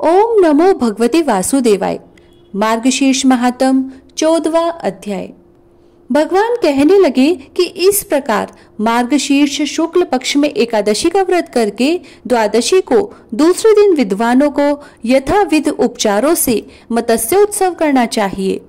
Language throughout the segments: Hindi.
ओम नमो भगवते वासुदेवाय। मार्गशीर्ष महात्म 14वां अध्याय। भगवान कहने लगे कि इस प्रकार मार्गशीर्ष शुक्ल पक्ष में एकादशी का व्रत करके द्वादशी को दूसरे दिन विद्वानों को यथाविध उपचारों से मत्स्य उत्सव करना चाहिए।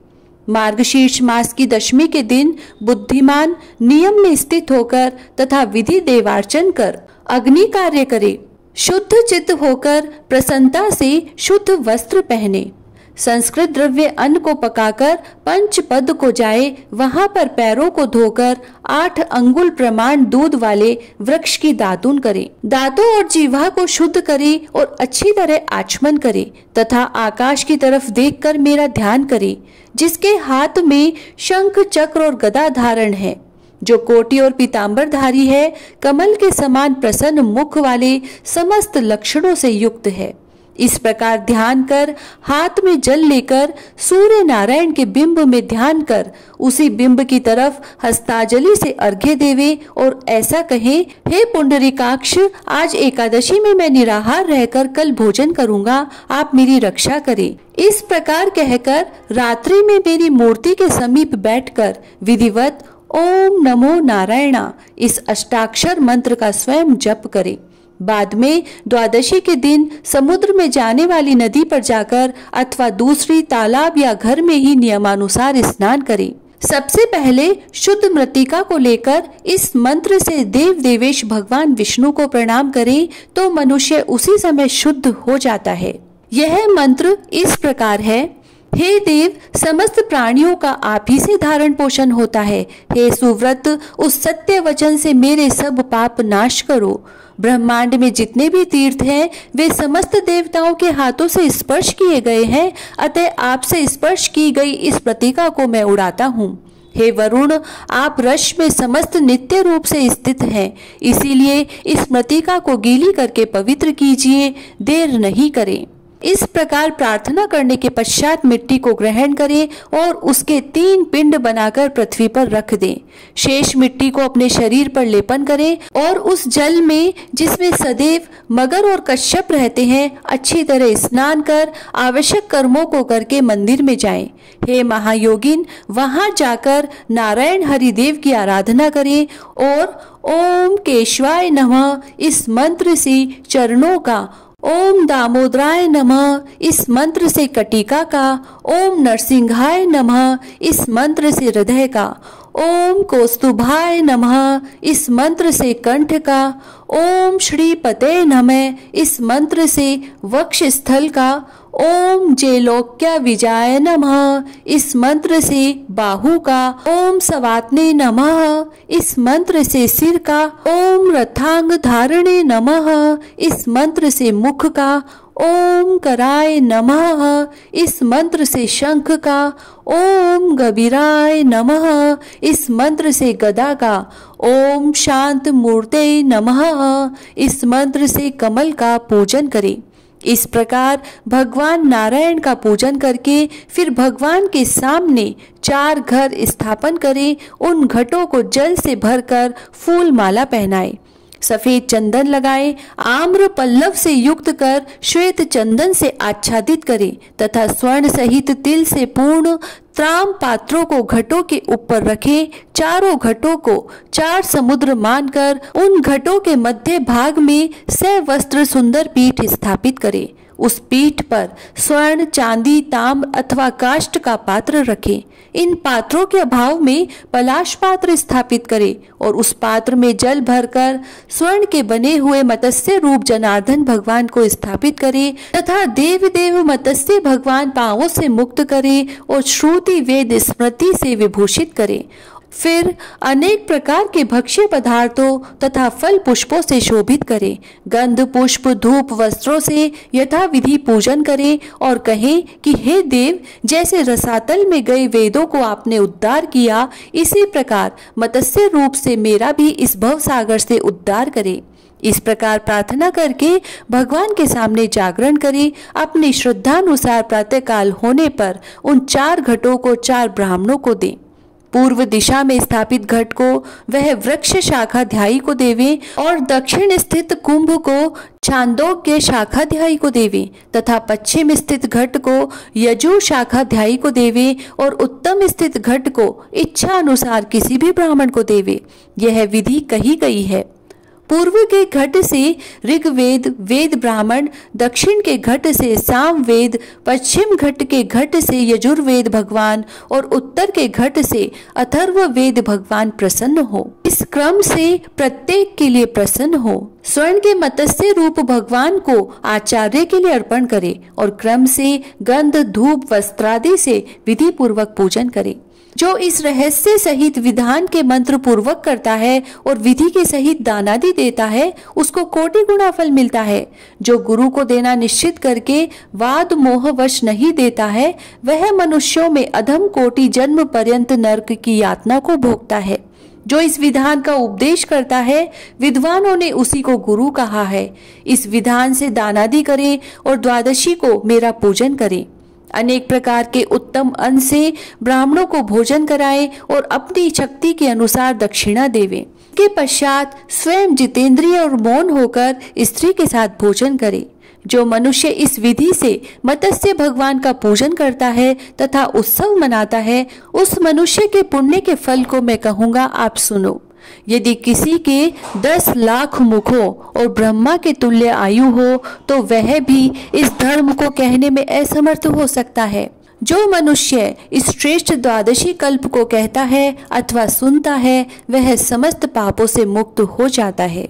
मार्गशीर्ष मास की दशमी के दिन बुद्धिमान नियम में स्थित होकर तथा विधि देवार्चन कर अग्नि कार्य करे, शुद्ध चित्त होकर प्रसन्नता से शुद्ध वस्त्र पहने, संस्कृत द्रव्य अन्न को पकाकर पंच पद को जाए, वहां पर पैरों को धोकर 8 अंगुल प्रमाण दूध वाले वृक्ष की दातुन करे, दांतों और जीवा को शुद्ध करे और अच्छी तरह आचमन करे तथा आकाश की तरफ देखकर मेरा ध्यान करे, जिसके हाथ में शंख चक्र और गदा धारण है, जो कोटि और पीतांबर धारी है, कमल के समान प्रसन्न मुख वाले समस्त लक्षणों से युक्त है। इस प्रकार ध्यान कर हाथ में जल लेकर सूर्य नारायण के बिंब में ध्यान कर उसी बिंब की तरफ हस्ताजलि से अर्घ्य देवे और ऐसा कहे, हे पुंडरीकाक्ष, आज एकादशी में मैं निराहार रहकर कल भोजन करूंगा, आप मेरी रक्षा करें। इस प्रकार कहकर रात्रि में मेरी मूर्ति के समीप बैठकर विधिवत ओम नमो नारायणा इस अष्टाक्षर मंत्र का स्वयं जप करे। बाद में द्वादशी के दिन समुद्र में जाने वाली नदी पर जाकर अथवा दूसरी तालाब या घर में ही नियमानुसार स्नान करें। सबसे पहले शुद्ध मृत्तिका को लेकर इस मंत्र से देव देवेश भगवान विष्णु को प्रणाम करे तो मनुष्य उसी समय शुद्ध हो जाता है। यह मंत्र इस प्रकार है, हे देव, समस्त प्राणियों का आप ही से धारण पोषण होता है। हे सुव्रत, उस सत्य वचन से मेरे सब पाप नाश करो। ब्रह्मांड में जितने भी तीर्थ हैं वे समस्त देवताओं के हाथों से स्पर्श किए गए हैं, अतः आपसे स्पर्श की गई इस प्रतीका को मैं उड़ाता हूँ। हे वरुण, आप रश में समस्त नित्य रूप से स्थित हैं, इसीलिए इस मृत्तिका को गीली करके पवित्र कीजिए, देर नहीं करें। इस प्रकार प्रार्थना करने के पश्चात मिट्टी को ग्रहण करें और उसके 3 पिंड बनाकर पृथ्वी पर रख दें। शेष मिट्टी को अपने शरीर पर लेपन करें और उस जल में जिसमें सदैव मगर और कश्यप रहते हैं अच्छी तरह स्नान कर आवश्यक कर्मों को करके मंदिर में जाएं। हे महायोगिन, वहां जाकर नारायण हरिदेव की आराधना करें और ओम केशवाय नमः इस मंत्र से चरणों का, ओम दामोदराय नमः इस मंत्र से कटिका का, ओम नरसिंहाय नमः इस मंत्र से हृदय का, ओम कौस्तुभाय नमः इस मंत्र से कंठ का, ओम श्रीपते नमः इस मंत्र से वक्ष स्थल का, ओम जैलोक्य विजय नमः इस मंत्र से बाहु का, ओम सवात्ने नमः इस मंत्र से सिर का, ओम रथांग धारणे नमः इस मंत्र से मुख का, ओम कराय नमः इस मंत्र से शंख का, ओम गभीराय नमः इस मंत्र से गदा का, ओम शांत मूर्ते नमः इस मंत्र से कमल का पूजन करें। इस प्रकार भगवान नारायण का पूजन करके फिर भगवान के सामने 4 घर स्थापन करें। उन घटों को जल से भरकर फूल माला पहनाए, सफेद चंदन लगाए, आम्र पल्लव से युक्त कर श्वेत चंदन से आच्छादित करें तथा स्वर्ण सहित तिल से पूर्ण त्राम पात्रों को घटों के ऊपर रखें। चारों घटों को 4 समुद्र मानकर उन घटों के मध्य भाग में सवस्त्र सुंदर पीठ स्थापित करें। उस पीठ पर स्वर्ण, चांदी, ताम्र अथवा काष्ठ का पात्र रखें। इन पात्रों के अभाव में पलाश पात्र स्थापित करें और उस पात्र में जल भरकर स्वर्ण के बने हुए मत्स्य रूप जनार्दन भगवान को स्थापित करें तथा देव देव मत्स्य भगवान पांवों से मुक्त करें और श्रुति वेद स्मृति से विभूषित करें। फिर अनेक प्रकार के भक्ष्य पदार्थों तथा फल पुष्पों से शोभित करें। गंध पुष्प धूप वस्त्रों से यथाविधि पूजन करें और कहें कि हे देव, जैसे रसातल में गए वेदों को आपने उद्धार किया, इसी प्रकार मत्स्य रूप से मेरा भी इस भव सागर से उद्धार करें। इस प्रकार प्रार्थना करके भगवान के सामने जागरण करें। अपनी श्रद्धानुसार प्रातःकाल होने पर उन 4 घटों को 4 ब्राह्मणों को दें। पूर्व दिशा में स्थापित घट को वह वृक्ष शाखाध्यायी को देवे और दक्षिण स्थित कुंभ को छांदोग्य शाखाध्यायी को देवे तथा पश्चिम स्थित घट को यजु शाखाध्यायी को देवे और उत्तम स्थित घट को इच्छा अनुसार किसी भी ब्राह्मण को देवे। यह विधि कही गई है। पूर्व के घट से ऋग्वेद वेद ब्राह्मण, दक्षिण के घट से साम वेद, पश्चिम घट के घट से यजुर्वेद भगवान और उत्तर के घट से अथर्व वेद भगवान प्रसन्न हो। इस क्रम से प्रत्येक के लिए प्रसन्न हो। स्वर्ण के मत्स्य रूप भगवान को आचार्य के लिए अर्पण करे और क्रम से गंध धूप वस्त्रादि से विधि पूर्वक पूजन करे। जो इस रहस्य सहित विधान के मंत्र पूर्वक करता है और विधि के सहित दानादि देता है, उसको कोटि गुना फल मिलता है। जो गुरु को देना निश्चित करके वाद मोहवश नहीं देता है, वह मनुष्यों में अधम कोटि जन्म पर्यंत नरक की यातना को भोगता है। जो इस विधान का उपदेश करता है, विद्वानों ने उसी को गुरु कहा है। इस विधान से दानादि करें और द्वादशी को मेरा पूजन करें। अनेक प्रकार के उत्तम अन्न से ब्राह्मणों को भोजन कराएं और अपनी शक्ति के अनुसार दक्षिणा देवें। के पश्चात स्वयं जितेंद्रिय और मौन होकर स्त्री के साथ भोजन करे। जो मनुष्य इस विधि से मत्स्य भगवान का पूजन करता है तथा उत्सव मनाता है, उस मनुष्य के पुण्य के फल को मैं कहूँगा, आप सुनो। यदि किसी के 10 लाख मुखों और ब्रह्मा के तुल्य आयु हो तो वह भी इस धर्म को कहने में असमर्थ हो सकता है। जो मनुष्य इस श्रेष्ठ द्वादशी कल्प को कहता है अथवा सुनता है, वह समस्त पापों से मुक्त हो जाता है।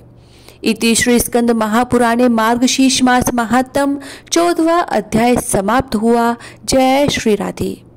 इति श्री स्कंद महापुराणे मार्गशीर्ष मास महात्म 14वां अध्याय समाप्त हुआ। जय श्री राधे।